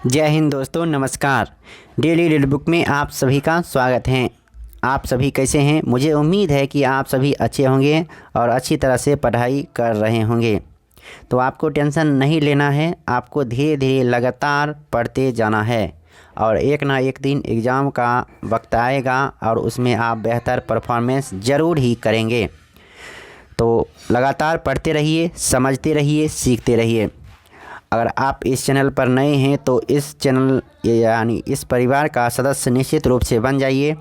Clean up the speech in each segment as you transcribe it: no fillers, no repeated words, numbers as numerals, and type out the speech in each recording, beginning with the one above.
जय हिंद दोस्तों, नमस्कार। डेली रीड बुक में आप सभी का स्वागत है। आप सभी कैसे हैं? मुझे उम्मीद है कि आप सभी अच्छे होंगे और अच्छी तरह से पढ़ाई कर रहे होंगे। तो आपको टेंशन नहीं लेना है, आपको धीरे धीरे लगातार पढ़ते जाना है और एक ना एक दिन एग्ज़ाम का वक्त आएगा और उसमें आप बेहतर परफॉर्मेंस ज़रूर ही करेंगे। तो लगातार पढ़ते रहिए, समझते रहिए, सीखते रहिए। अगर आप इस चैनल पर नए हैं तो इस चैनल यानी इस परिवार का सदस्य निश्चित रूप से बन जाइए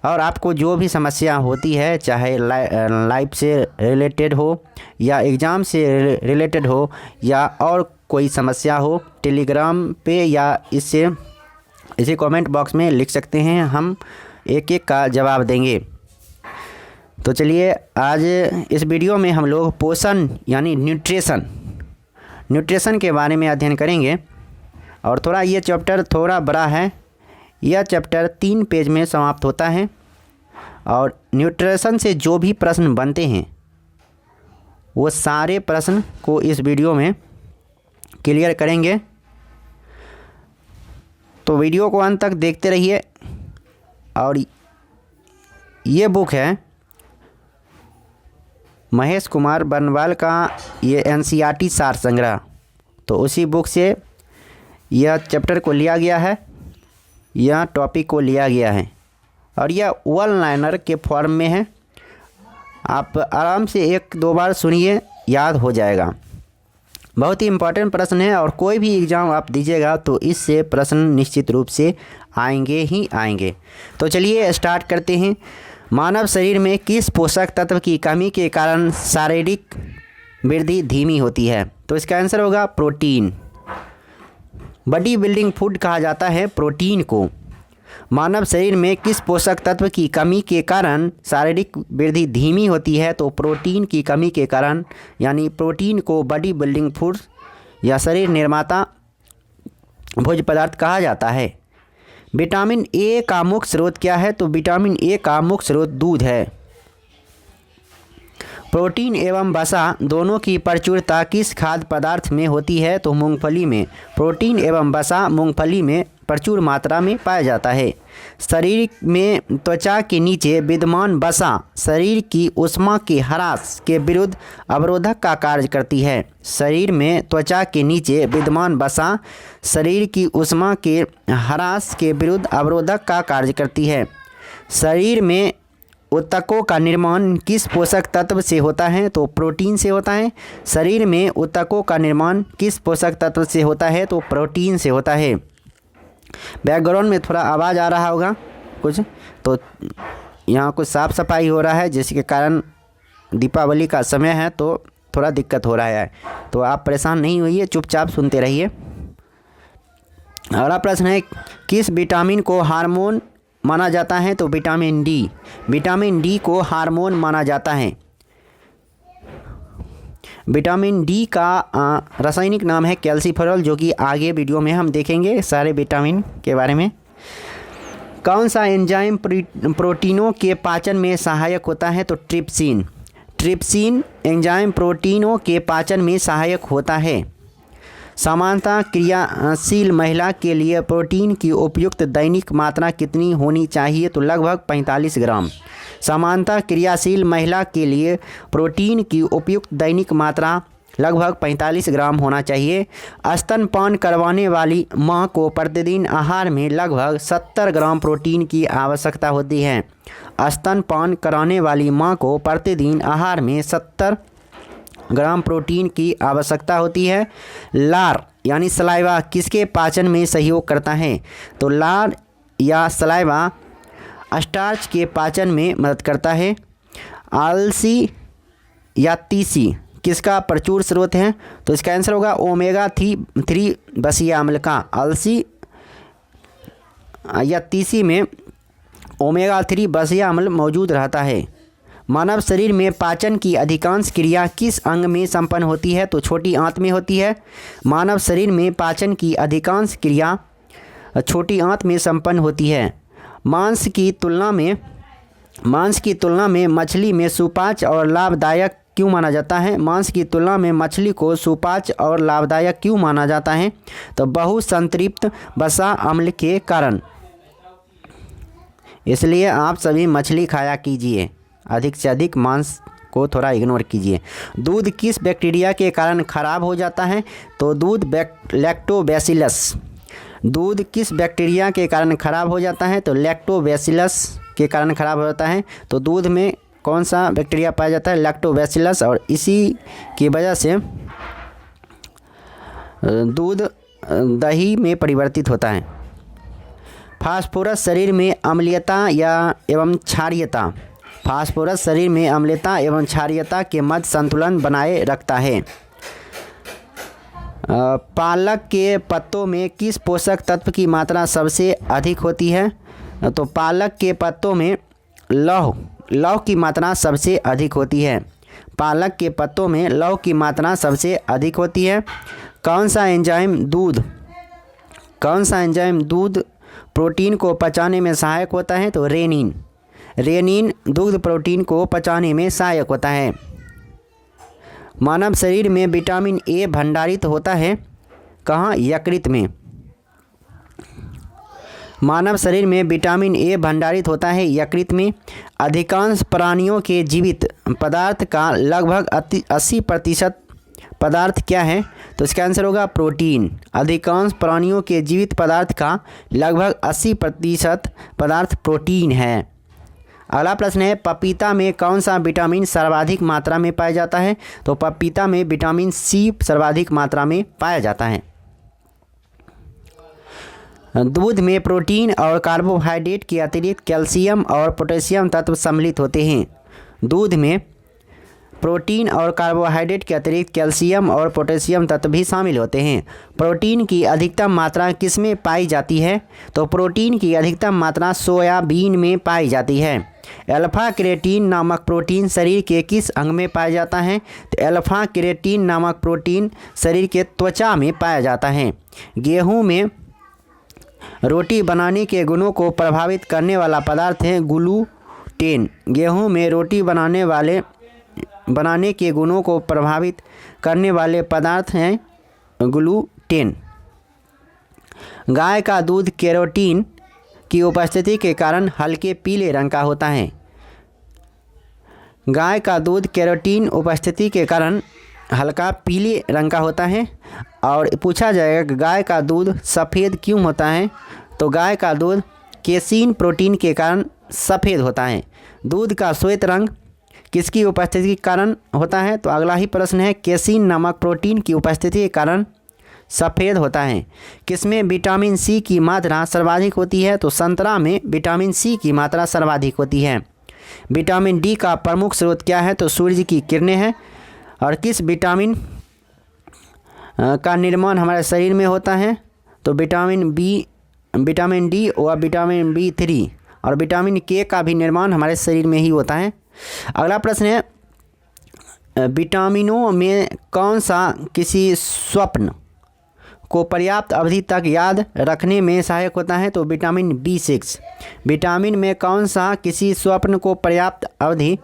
और आपको जो भी समस्या होती है, चाहे लाइफ से रिलेटेड हो या एग्ज़ाम से रिलेटेड हो या और कोई समस्या हो, टेलीग्राम पे या इसे कमेंट बॉक्स में लिख सकते हैं। हम एक एक का जवाब देंगे। तो चलिए, आज इस वीडियो में हम लोग पोषण यानी न्यूट्रिशन के बारे में अध्ययन करेंगे। और थोड़ा ये चैप्टर थोड़ा बड़ा है। यह चैप्टर 3 पेज में समाप्त होता है और न्यूट्रिशन से जो भी प्रश्न बनते हैं वो सारे प्रश्न को इस वीडियो में क्लियर करेंगे। तो वीडियो को अंत तक देखते रहिए। और ये बुक है महेश कुमार बर्नवाल का, ये एनसीईआरटी सार संग्रह। तो उसी बुक से यह चैप्टर को लिया गया है, यह टॉपिक को लिया गया है और यह वन लाइनर के फॉर्म में है। आप आराम से 1-2 बार सुनिए, याद हो जाएगा। बहुत ही इम्पोर्टेंट प्रश्न है और कोई भी एग्ज़ाम आप दीजिएगा तो इससे प्रश्न निश्चित रूप से आएंगे ही आएंगे। तो चलिए स्टार्ट करते हैं। मानव शरीर में किस पोषक तत्व की कमी के कारण शारीरिक वृद्धि धीमी होती है? तो इसका आंसर होगा प्रोटीन। बॉडी बिल्डिंग फूड कहा जाता है प्रोटीन को। मानव शरीर में किस पोषक तत्व की कमी के कारण शारीरिक वृद्धि धीमी होती है? तो प्रोटीन की कमी के कारण, यानी प्रोटीन को बॉडी बिल्डिंग फूड या शरीर निर्माता भोज्य पदार्थ कहा जाता है। विटामिन ए का मुख्य स्रोत क्या है? तो विटामिन ए का मुख्य स्रोत दूध है। प्रोटीन एवं वसा दोनों की प्रचुरता किस खाद्य पदार्थ में होती है? तो मूंगफली में। प्रोटीन एवं वसा मूंगफली में प्रचुर मात्रा में पाया जाता है। शरीर में त्वचा के नीचे विद्यमान वसा शरीर की ऊष्मा के ह्रास के विरुद्ध अवरोधक का कार्य करती है। शरीर में त्वचा के नीचे विद्यमान वसा शरीर की ऊष्मा के ह्रास के विरुद्ध अवरोधक का कार्य करती है। शरीर में ऊतकों का निर्माण किस पोषक तत्व से होता है? तो प्रोटीन से होता है। शरीर में ऊतकों का निर्माण किस पोषक तत्व से होता है? तो प्रोटीन से होता है। बैकग्राउंड में थोड़ा आवाज़ आ रहा होगा कुछ, तो यहाँ कुछ साफ़ सफाई हो रहा है जिसके कारण दीपावली का समय है तो थोड़ा दिक्कत हो रहा है। तो आप परेशान नहीं होइए, चुपचाप सुनते रहिए। अगला प्रश्न है, किस विटामिन को हार्मोन माना जाता है? तो विटामिन डी। विटामिन डी को हार्मोन माना जाता है। विटामिन डी का रासायनिक नाम है कैल्सीफेरॉल, जो कि आगे वीडियो में हम देखेंगे सारे विटामिन के बारे में। कौन सा एंजाइम प्रोटीनों के पाचन में सहायक होता है? तो ट्रिप्सिन। ट्रिप्सिन एंजाइम प्रोटीनों के पाचन में सहायक होता है। सामान्यतः क्रियाशील महिला के लिए प्रोटीन की उपयुक्त दैनिक मात्रा कितनी होनी चाहिए? तो लगभग 45 ग्राम। सामान्यतः क्रियाशील महिला के लिए प्रोटीन की उपयुक्त दैनिक मात्रा लगभग 45 ग्राम होना चाहिए। स्तनपान करवाने वाली मां को प्रतिदिन आहार में लगभग 70 ग्राम प्रोटीन की आवश्यकता होती है। स्तनपान कराने वाली मां को प्रतिदिन आहार में 70 ग्राम प्रोटीन की आवश्यकता होती है। लार यानी सलाइवा किसके पाचन में सहयोग करता है? तो लार या सलाइवा स्टार्च के पाचन में मदद करता है। आलसी या तीसी किसका प्रचुर स्रोत है? तो इसका आंसर होगा ओमेगा-3 बसीय अम्ल का। आलसी या तीसी में ओमेगा-3 बसीय अम्ल मौजूद रहता है। मानव शरीर में पाचन की अधिकांश क्रिया किस अंग में संपन्न होती है? तो छोटी आंत में होती है। मानव शरीर में पाचन की अधिकांश क्रिया छोटी आंत में संपन्न होती है। मांस की तुलना में मछली में सुपाच्य और लाभदायक क्यों माना जाता है? मांस की तुलना में मछली को सुपाच्य और लाभदायक क्यों माना जाता है? तो बहुसंतृप्त वसा अम्ल के कारण। इसलिए आप सभी मछली खाया कीजिए, अधिक से अधिक मांस को थोड़ा इग्नोर कीजिए। दूध किस बैक्टीरिया के कारण खराब हो जाता है? तो दूध लैक्टोबैसिलस। दूध किस बैक्टीरिया के कारण खराब हो जाता है? तो लैक्टोबैसिलस के कारण खराब हो जाता है। तो दूध में कौन सा बैक्टीरिया पाया जाता है? लैक्टोबैसिलस। और इसी की वजह से दूध दही में परिवर्तित होता है। फास्फोरस शरीर में अम्लीयता एवं क्षारीयता। फास्फोरस शरीर में अम्लता एवं क्षारीयता के मध्य संतुलन बनाए रखता है। पालक के पत्तों में किस पोषक तत्व की मात्रा सबसे अधिक होती है? तो पालक के पत्तों में लौह की मात्रा सबसे अधिक होती है। पालक के पत्तों में लौह की मात्रा सबसे अधिक होती है। कौन सा एंजाइम दूध प्रोटीन को पचाने में सहायक होता है? तो रेनिन दुग्ध प्रोटीन को पचाने में सहायक होता है। मानव शरीर में विटामिन ए भंडारित होता है कहाँ? यकृत में। मानव शरीर में विटामिन ए भंडारित होता है यकृत में। अधिकांश प्राणियों के जीवित पदार्थ का लगभग 80% पदार्थ क्या है? तो इसका आंसर होगा प्रोटीन। अधिकांश प्राणियों के जीवित पदार्थ का लगभग 80% पदार्थ प्रोटीन है। अगला प्रश्न है, पपीता में कौन सा विटामिन सर्वाधिक मात्रा में पाया जाता है? तो पपीता में विटामिन सी सर्वाधिक मात्रा में पाया जाता है। दूध में प्रोटीन और कार्बोहाइड्रेट के अतिरिक्त कैल्शियम और पोटेशियम तत्व सम्मिलित होते हैं। दूध में प्रोटीन और कार्बोहाइड्रेट के अतिरिक्त कैल्शियम और पोटेशियम तत्व भी शामिल होते हैं। प्रोटीन की अधिकतम मात्रा किस में पाई जाती है? तो प्रोटीन की अधिकतम मात्रा सोयाबीन में पाई जाती है। अल्फा केराटिन नामक प्रोटीन शरीर के किस अंग में पाया जाता है? तो अल्फा केराटिन नामक प्रोटीन शरीर के त्वचा में पाया जाता है। गेहूं में रोटी बनाने के गुणों को प्रभावित करने वाला पदार्थ है ग्लूटेन। गेहूं में रोटी बनाने के गुणों को प्रभावित करने वाले पदार्थ हैं ग्लूटेन। गाय का दूध केरोटीन की उपस्थिति के कारण हल्के पीले रंग का होता है। गाय का दूध केरोटीन उपस्थिति के कारण हल्का पीले रंग का होता है। और पूछा जाएगा कि गाय का दूध सफ़ेद क्यों होता है? तो गाय का दूध केसीन प्रोटीन के कारण सफ़ेद होता है। दूध का श्वेत रंग किसकी उपस्थिति के कारण होता है? तो अगला ही प्रश्न है, केसीन नामक प्रोटीन की उपस्थिति के कारण सफ़ेद होता है। किसमें विटामिन सी की मात्रा सर्वाधिक होती है? तो संतरा में विटामिन सी की मात्रा सर्वाधिक होती है। विटामिन डी का प्रमुख स्रोत क्या है? तो सूर्य की किरणें हैं। और किस विटामिन का निर्माण हमारे शरीर में होता है? तो विटामिन डी और विटामिन B3 और विटामिन के का भी निर्माण हमारे शरीर में ही होता है। अगला प्रश्न है, विटामिनों में कौन सा किसी स्वप्न को पर्याप्त अवधि तक याद रखने में सहायक होता है? तो विटामिन B6। विटामिन में कौन सा किसी स्वप्न को पर्याप्त अवधि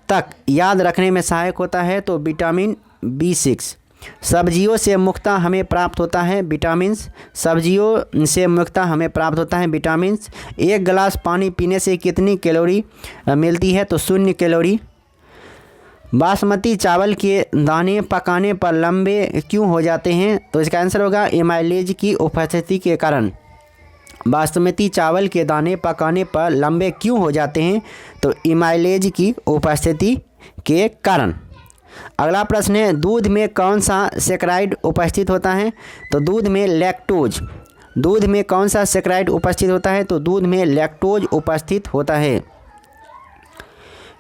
तक याद रखने में सहायक होता है? तो विटामिन B6। सब्जियों से मुख्यतः हमें प्राप्त होता है विटामिन्स। सब्जियों से मुख्यतः हमें प्राप्त होता है विटामिन्स। एक गिलास पानी पीने से कितनी कैलोरी मिलती है? तो 0 कैलोरी। बासमती चावल के दाने पकाने पर लंबे क्यों हो जाते हैं? तो इसका आंसर होगा एमाइलेज की उपस्थिति के कारण। बासमती चावल के दाने पकाने पर लंबे क्यों हो जाते हैं? तो एमाइलेज की उपस्थिति के कारण। अगला प्रश्न है, दूध में कौन सा सेक्राइड उपस्थित होता है? तो दूध में लैक्टोज। दूध में कौन सा सेक्राइड उपस्थित होता है? तो दूध में लैक्टोज उपस्थित होता है।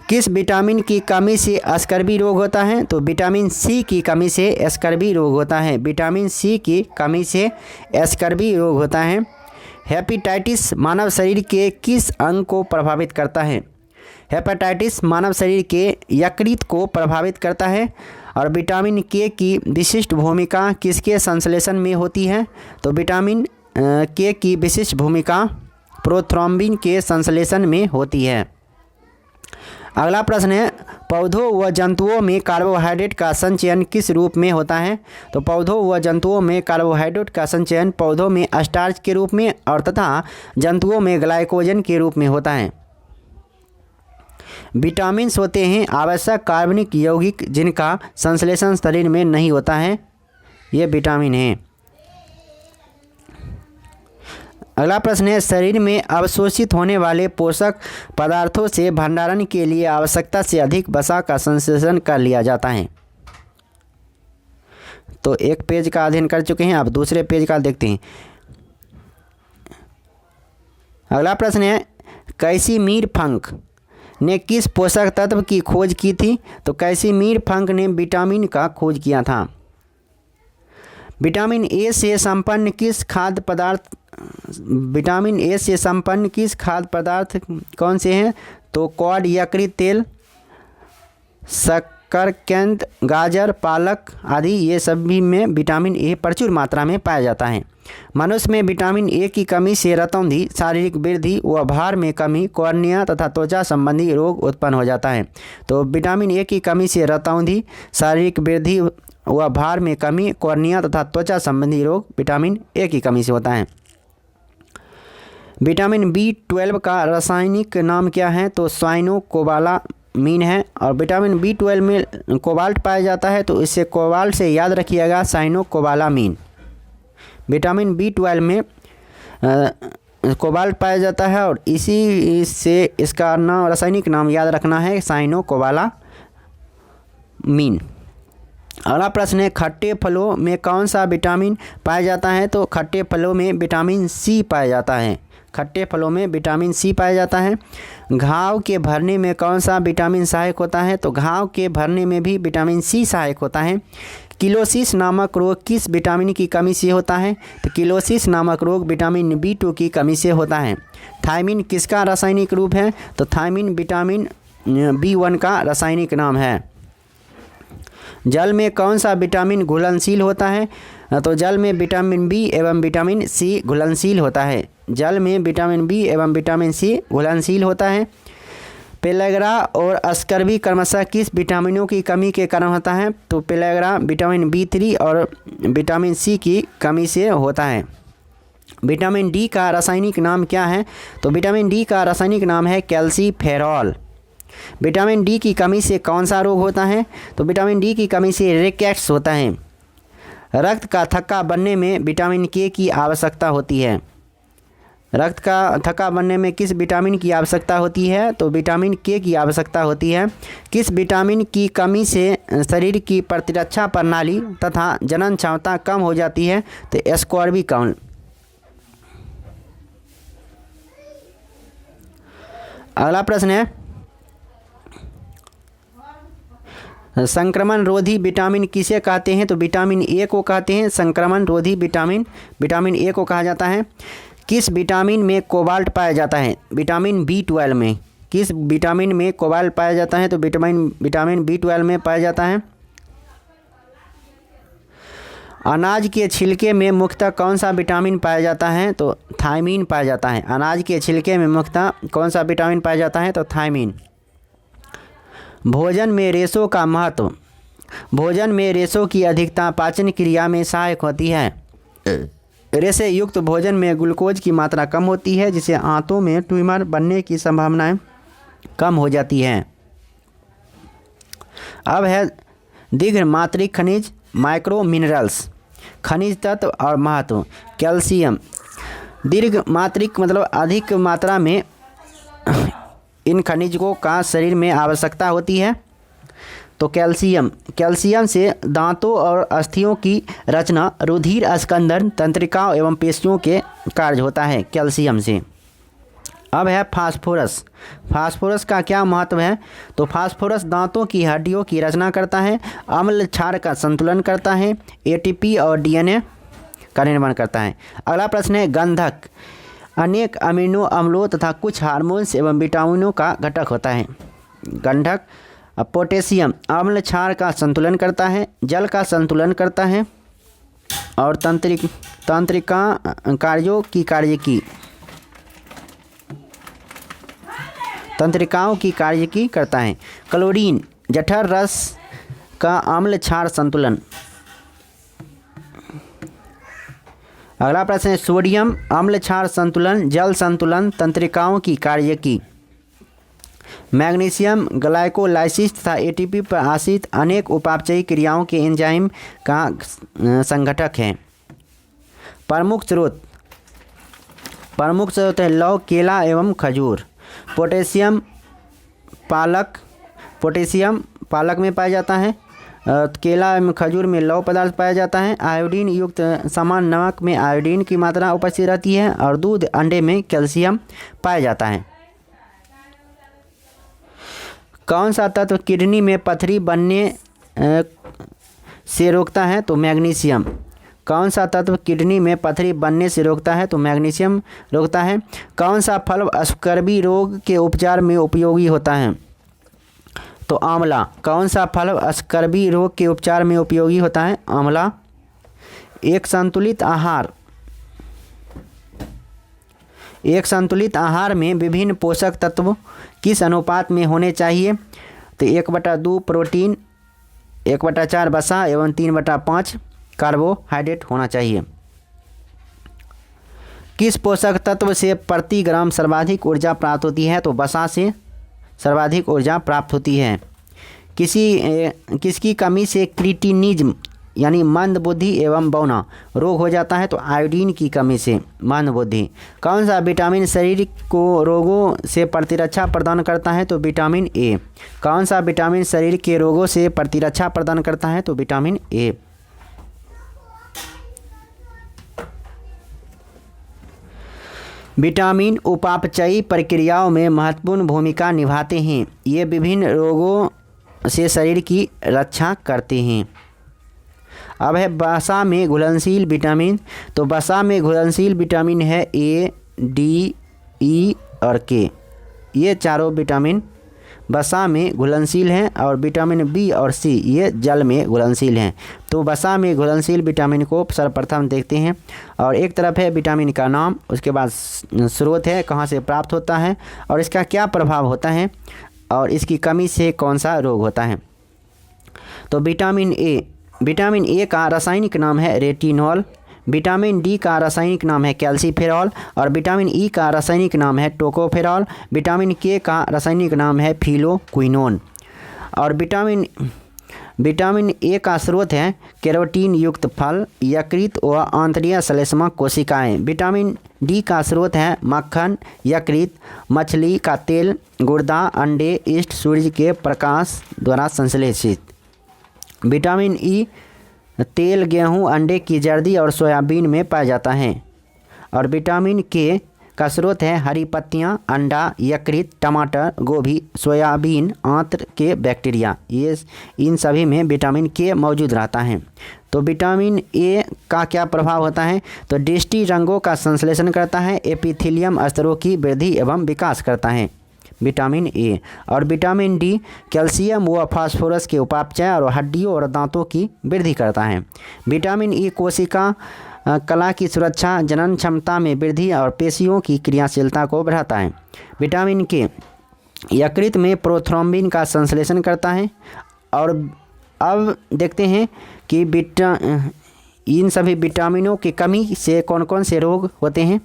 किस विटामिन की कमी से स्कर्वी रोग होता है? तो विटामिन सी की कमी से स्कर्वी रोग होता है। विटामिन सी की कमी से स्कर्वी रोग होता है। हेपेटाइटिस मानव शरीर के किस अंग को प्रभावित करता है? हेपेटाइटिस मानव शरीर के यकृत को प्रभावित करता है। और विटामिन के की विशिष्ट भूमिका किसके संश्लेषण में होती है? तो विटामिन के की विशिष्ट भूमिका प्रोथ्रोम्बिन के संश्लेषण में होती है। अगला प्रश्न है, पौधों व जंतुओं में कार्बोहाइड्रेट का संचयन किस रूप में होता है? तो पौधों व जंतुओं में कार्बोहाइड्रेट का संचयन पौधों में स्टार्च के रूप में और तथा जंतुओं में ग्लाइकोजन के रूप में होता है। विटामिन होते हैं आवश्यक कार्बनिक यौगिक जिनका संश्लेषण शरीर में नहीं होता है, ये विटामिन है। अगला प्रश्न है, शरीर में अवशोषित होने वाले पोषक पदार्थों से भंडारण के लिए आवश्यकता से अधिक वसा का संश्लेषण कर लिया जाता है। तो एक पेज का अध्ययन कर चुके हैं, अब दूसरे पेज का देखते हैं। अगला प्रश्न है, कैसिमिर फंक ने किस पोषक तत्व की खोज की थी? तो कैसिमिर फंक ने विटामिन का खोज किया था। विटामिन ए से संपन्न किस खाद्य पदार्थ कौन से हैं? तो कॉड, यकृत तेल, शकरकंद, गाजर, पालक आदि, ये सभी में विटामिन ए प्रचुर मात्रा में पाया जाता है। मनुष्य में विटामिन ए की कमी से रतौंधी, शारीरिक वृद्धि व भार में कमी, कॉर्निया तथा त्वचा संबंधी रोग उत्पन्न हो जाता है। तो विटामिन ए की कमी से रतौंधी, शारीरिक वृद्धि व भार में कमी, कॉर्निया तथा त्वचा संबंधी रोग विटामिन ए की कमी से होता है। विटामिन B12 का रासायनिक नाम क्या है? तो साइनोकोबालामीन है। और विटामिन B12 में कोबाल्ट पाया जाता है, तो इससे कोबाल्ट से याद रखिएगा साइनोकोबालामीन। विटामिन B12 में कोबाल्ट पाया जाता है और इसी से इसका नाम, रासायनिक नाम याद रखना है साइनोकोबालामीन। अगला प्रश्न है, खट्टे फलों में कौन सा विटामिन पाया जाता है? तो खट्टे फलों में विटामिन C पाया जाता है। खट्टे फलों में विटामिन C पाया जाता है। घाव के भरने में कौन सा विटामिन सहायक होता है? तो घाव के भरने में भी विटामिन C सहायक होता है। किलोसिस नामक रोग किस विटामिन की कमी से होता है? तो किलोसिस नामक रोग विटामिन B2 की कमी से होता है। थायमिन किसका रासायनिक रूप है? तो थायमिन विटामिन B1 का रासायनिक नाम है। जल में कौन सा विटामिन घुलनशील होता है? तो जल में विटामिन B एवं विटामिन C घुलनशील होता है। जल में विटामिन B एवं विटामिन C घुलनशील होता है। पेलेग्रा और स्कर्वी क्रमशः किस विटामिनों की कमी के कारण होता है? तो पेलेग्रा विटामिन B3 और विटामिन C की कमी से होता है। विटामिन D का रासायनिक नाम क्या है? तो विटामिन D का रासायनिक नाम है कैल्सीफेरॉल। विटामिन D की कमी से कौन सा रोग होता है? तो विटामिन D की कमी से रिकेट्स होता है। रक्त का थक्का बनने में विटामिन K की आवश्यकता होती है। रक्त का थक्का बनने में किस विटामिन की आवश्यकता होती है? तो विटामिन K की आवश्यकता होती है। किस विटामिन की कमी से शरीर की प्रतिरक्षा प्रणाली तथा जनन क्षमता कम हो जाती है? तो एस्कॉर्बिकॉन। अगला प्रश्न है, संक्रमण रोधी विटामिन किसे कहते हैं? तो विटामिन ए को कहते हैं संक्रमण रोधी विटामिन। विटामिन ए को कहा जाता है। किस विटामिन में कोबाल्ट पाया जाता है? विटामिन B12 में। किस विटामिन में कोबाल्ट पाया जाता है? तो विटामिन B12 में पाया जाता है। अनाज के छिलके में मुख्यतः कौन सा विटामिन पाया जाता है? तो थायमीन पाया जाता है। अनाज के छिलके में मुख्यतः कौन सा विटामिन पाया जाता है? तो थायमीन। भोजन में रेशों का महत्व। भोजन में रेशों की अधिकता पाचन क्रिया में सहायक होती है। रेशे युक्त भोजन में ग्लूकोज की मात्रा कम होती है, जिससे आंतों में ट्यूमर बनने की संभावनाएं कम हो जाती हैं। अब है दीर्घ मात्रिक खनिज, माइक्रो मिनरल्स, खनिज तत्व और महत्व। कैल्शियम दीर्घ मात्रिक मतलब अधिक मात्रा में इन खनिजों का शरीर में आवश्यकता होती है। तो कैल्शियम से दांतों और अस्थियों की रचना, रुधिर स्कंदन, तंत्रिकाओं एवं पेशियों के कार्य होता है कैल्शियम से। अब है फास्फोरस। फास्फोरस का क्या महत्व है? तो फास्फोरस दांतों की हड्डियों की रचना करता है, अम्ल क्षार का संतुलन करता है, ATP और DNA का निर्माण करता है। अगला प्रश्न है गंधक अनेक अमीनो अम्लों तथा कुछ हार्मोन्स एवं विटामिनों का घटक होता है। गंधक पोटेशियम अम्ल क्षार का संतुलन करता है, जल का संतुलन करता है और तंत्रिका कार्यों की तंत्रिकाओं की कार्य की करता है। क्लोरीन जठर रस का अम्ल क्षार संतुलन। अगला प्रश्न है सोडियम अम्ल क्षार संतुलन, जल संतुलन, तंत्रिकाओं की कार्यकी। मैग्नीशियम ग्लाइकोलाइसिस तथा एटीपी पर आश्रित अनेक उपापचयी क्रियाओं के एंजाइम का संघटक है। प्रमुख स्रोत है लौ, केला एवं खजूर। पोटेशियम पालक में पाया जाता है, केला एवं खजूर में लौह पदार्थ पाया जाता है। आयोडीन युक्त समान नमक में आयोडीन की मात्रा उपस्थित रहती है और दूध अंडे में कैल्शियम पाया जाता है। कौन सा तत्व किडनी में पथरी बनने से रोकता है? तो मैग्नीशियम। कौन सा तत्व किडनी में पथरी बनने से रोकता है? तो मैग्नीशियम रोकता है। कौन सा फल स्कर्वी रोग के उपचार में उपयोगी होता है? तो आंवला। कौन सा फल स्कर्वी रोग के उपचार में उपयोगी होता है? आंवला। एक संतुलित आहार में विभिन्न पोषक तत्व किस अनुपात में होने चाहिए? तो 1/2 प्रोटीन, 1/4 वसा एवं 3/5 कार्बोहाइड्रेट होना चाहिए। किस पोषक तत्व से प्रति ग्राम सर्वाधिक ऊर्जा प्राप्त होती है? तो वसा से सर्वाधिक ऊर्जा प्राप्त होती है। किसकी कमी से क्रिटिनिज्म यानी मंदबुद्धि एवं बौना रोग हो जाता है? तो आयोडीन की कमी से मंदबुद्धि। कौन सा विटामिन शरीर को रोगों से प्रतिरक्षा प्रदान करता है? तो विटामिन ए। कौन सा विटामिन शरीर के रोगों से प्रतिरक्षा प्रदान करता है? तो विटामिन ए। विटामिन उपापचयी प्रक्रियाओं में महत्वपूर्ण भूमिका निभाते हैं। ये विभिन्न रोगों से शरीर की रक्षा करते हैं। अब है वसा में घुलनशील विटामिन। तो वसा में घुलनशील विटामिन है ए, डी, ई और के। ये चारों विटामिन वसा में घुलनशील हैं और विटामिन बी और सी ये जल में घुलनशील हैं। तो वसा में घुलनशील विटामिन को सर्वप्रथम देखते हैं। और एक तरफ है विटामिन का नाम, उसके बाद स्रोत है कहाँ से प्राप्त होता है और इसका क्या प्रभाव होता है और इसकी कमी से कौन सा रोग होता है। तो विटामिन ए का रासायनिक नाम है रेटिनॉल। विटामिन डी का रासायनिक नाम है कैल्सीफेरॉल और विटामिन ई का रासायनिक नाम है टोकोफेरॉल। विटामिन के का रासायनिक नाम है फिलोक्विनोन। और विटामिन ए का स्रोत है कैरोटीन युक्त फल, यकृत व आंतरिक श्लेष्मक कोशिकाएं। विटामिन डी का स्रोत है मक्खन, यकृत, मछली का तेल, गुर्दा, अंडे, ईस्ट, सूर्य के प्रकाश द्वारा संश्लेषित। विटामिन ई तेल, गेहूं, अंडे की जर्दी और सोयाबीन में पाया जाता है। और विटामिन के का स्रोत है हरी पत्तियां, अंडा, यकृत, टमाटर, गोभी, सोयाबीन, आंत्र के बैक्टीरिया। ये इन सभी में विटामिन के मौजूद रहता है। तो विटामिन ए का क्या प्रभाव होता है? तो दृष्टि रंगों का संश्लेषण करता है, एपिथेलियम स्तरों की वृद्धि एवं विकास करता है विटामिन ए। और विटामिन डी कैल्शियम व फास्फोरस के उपापचय और हड्डियों और दांतों की वृद्धि करता है। विटामिन ई कोशिका कला की सुरक्षा, जनन क्षमता में वृद्धि और पेशियों की क्रियाशीलता को बढ़ाता है। विटामिन के यकृत में प्रोथ्रोम्बिन का संश्लेषण करता है। और अब देखते हैं कि इन सभी विटामिनों की कमी से कौन कौन से रोग होते हैं।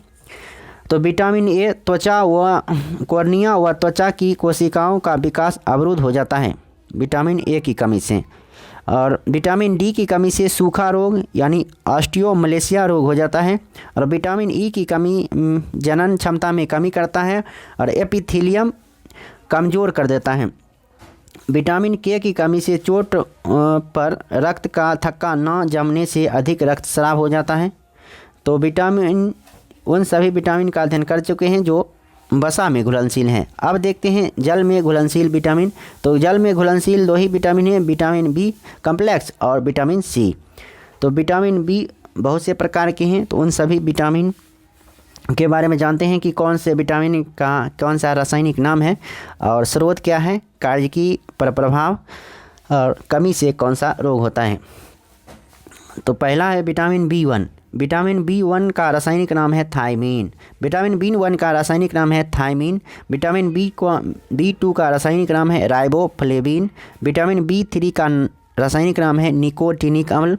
तो विटामिन ए त्वचा व कॉर्निया व त्वचा की कोशिकाओं का विकास अवरुद्ध हो जाता है विटामिन ए की कमी से। और विटामिन डी की कमी से सूखा रोग यानी ऑस्टियोमलेशिया रोग हो जाता है। और विटामिन ई की कमी जनन क्षमता में कमी करता है और एपिथेलियम कमज़ोर कर देता है। विटामिन के की कमी से चोट पर रक्त का थक्का न जमने से अधिक रक्तस्राव हो जाता है। तो विटामिन उन सभी विटामिन का अध्ययन कर चुके हैं जो वसा में घुलनशील हैं। अब देखते हैं जल में घुलनशील विटामिन। तो जल में घुलनशील 2 ही विटामिन हैं, विटामिन बी कम्प्लेक्स और विटामिन सी। तो विटामिन बी बहुत से प्रकार के हैं। तो उन सभी विटामिन के बारे में जानते हैं कि कौन से विटामिन का कौन सा रासायनिक नाम है और स्रोत क्या है, कार्य की प्रभाव और कमी से कौन सा रोग होता है। तो पहला है विटामिन B1। विटामिन B1 का रासायनिक नाम है थायमीन। विटामिन B1 का रासायनिक नाम है थायमीन। विटामिन B2 का रासायनिक नाम है राइबोफ्लेविन। विटामिन B3 का रासायनिक नाम है निकोटीनिक अम्ल।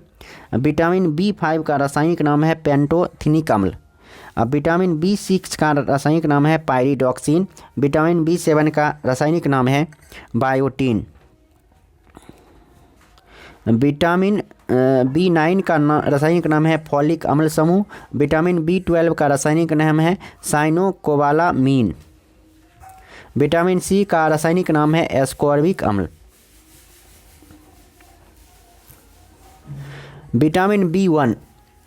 विटामिन B5 का रासायनिक नाम है पेंटोथेनिक अम्ल। अब विटामिन B6 का रासायनिक नाम है पायरिडॉक्सिन। विटामिन B7 का रासायनिक नाम है बायोटीन। विटामिन B9 का रासायनिक नाम है फॉलिक अम्ल समूह। विटामिन B12 का रासायनिक नाम है साइनोकोबालामीन। विटामिन C का रासायनिक नाम है एस्कॉर्बिक अम्ल। विटामिन B1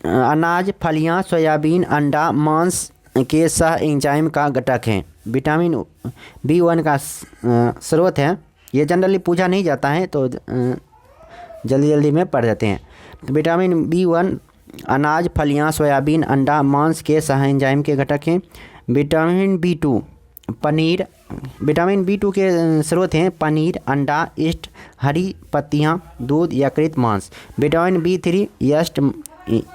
अनाज, फलियां, सोयाबीन, अंडा, मांस के सह एंजाइम का घटक है। विटामिन B1 का स्रोत है, ये जनरली पूछा नहीं जाता है तो जल्दी जल्दी में पढ़ जाते हैं। विटामिन B1 अनाज, फलियां, सोयाबीन, अंडा, मांस के सह एंजाइम के घटक हैं। Vitamin B2 paneer, vitamin B2 के स्रोत हैं पनीर, अंडा, यीस्ट, हरी पत्तियां, दूध, यकृत, मांस। विटामिन B3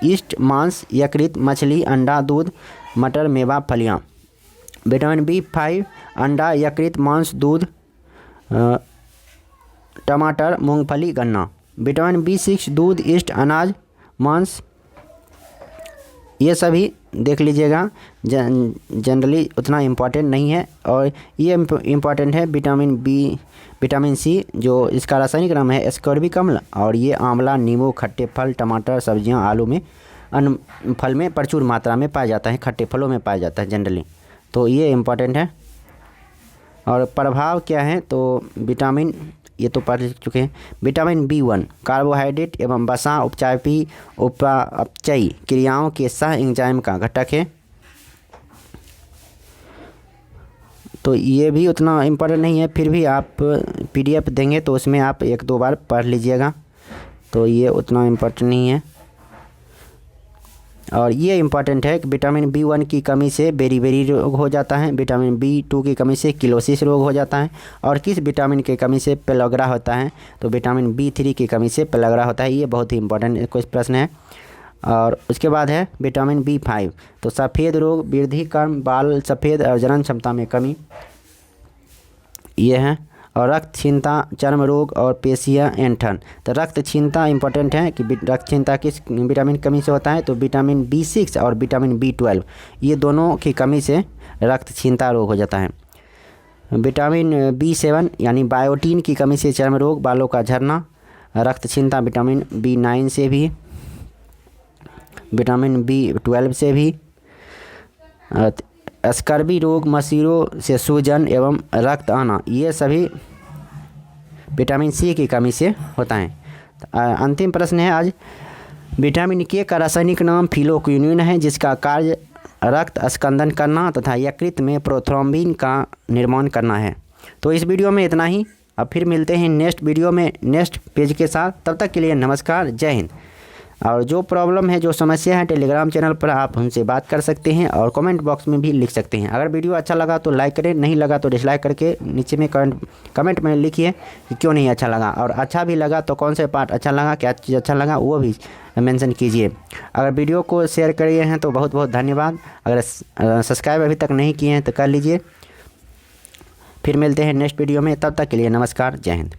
यीस्ट, मांस, यकृत, मछली, अंडा, दूध, मटर, मेवा, फलियां। विटामिन B5 अंडा, यकृत, मांस, दूध, टमाटर, मूंगफली, गन्ना। विटामिन B6 दूध, यीस्ट, अनाज, मांस, ये सभी देख लीजिएगा, जनरली उतना इम्पॉर्टेंट नहीं है। और ये इम्पॉर्टेंट है विटामिन C, जो इसका रासायनिक नाम है एस्कॉर्बिक अम्ल। और ये आंवला, नींबू, खट्टे फल, टमाटर, सब्जियां, आलू में, अन्य फल में प्रचुर मात्रा में पाया जाता है, खट्टे फलों में पाया जाता है जनरली। तो ये इम्पॉर्टेंट है। और प्रभाव क्या है तो विटामिन, ये तो पढ़ चुके हैं। विटामिन B1 कार्बोहाइड्रेट एवं वसा उपापचयी क्रियाओं के सह एंजाइम का घटक है। तो ये भी उतना इम्पोर्टेंट नहीं है, फिर भी आप PDF देंगे तो उसमें आप 1-2 बार पढ़ लीजिएगा, तो ये उतना इम्पोर्टेंट नहीं है। और ये इम्पॉर्टेंट है कि विटामिन B1 की कमी से बेरी रोग हो जाता है। विटामिन B2 की कमी से किलोसिस रोग हो जाता है। और किस विटामिन की कमी से पेलग्रा होता है तो विटामिन B3 की कमी से पेलग्रा होता है। ये बहुत ही इंपॉर्टेंट कुछ प्रश्न है। और उसके बाद है विटामिन B5, तो सफ़ेद रोग, वृद्धि कर्म, बाल सफ़ेद और जनन क्षमता में कमी, ये है। और रक्तहीनता, चर्म रोग और पेशियाँ ऐंठन। तो रक्तहीनता इंपॉर्टेंट है कि रक्तहीनता किस विटामिन कमी से होता है तो विटामिन B6 और विटामिन B12, ये दोनों की कमी से रक्तहीनता रोग हो जाता है। विटामिन B7 यानी बायोटीन की कमी से चर्म रोग, बालों का झड़ना, रक्तहीनता विटामिन B9 से भी, विटामिन B12 से भी, स्कर्वी रोग, मसूड़ों से सूजन एवं रक्त आना, ये सभी विटामिन C की कमी से होता है। अंतिम प्रश्न है आज, विटामिन K का रासायनिक नाम फिलोक्विनिन है, जिसका कार्य रक्त स्कंदन करना तथा यकृत में प्रोथ्रोम्बिन का निर्माण करना है। तो इस वीडियो में इतना ही। अब फिर मिलते हैं नेक्स्ट वीडियो में नेक्स्ट पेज के साथ। तब तक के लिए नमस्कार, जय हिंद। और जो प्रॉब्लम है, जो समस्या है, टेलीग्राम चैनल पर आप हमसे बात कर सकते हैं और कमेंट बॉक्स में भी लिख सकते हैं। अगर वीडियो अच्छा लगा तो लाइक करें, नहीं लगा तो डिसलाइक करके नीचे में कमेंट में लिखिए कि क्यों नहीं अच्छा लगा। और अच्छा भी लगा तो कौन से पार्ट अच्छा लगा, क्या चीज़ अच्छा लगा, वो भी मेंशन कीजिए। अगर वीडियो को शेयर किए हैं तो बहुत बहुत धन्यवाद। अगर सब्सक्राइब अभी तक नहीं किए हैं तो कर लीजिए। फिर मिलते हैं नेक्स्ट वीडियो में, तब तक के लिए नमस्कार, जय हिंद।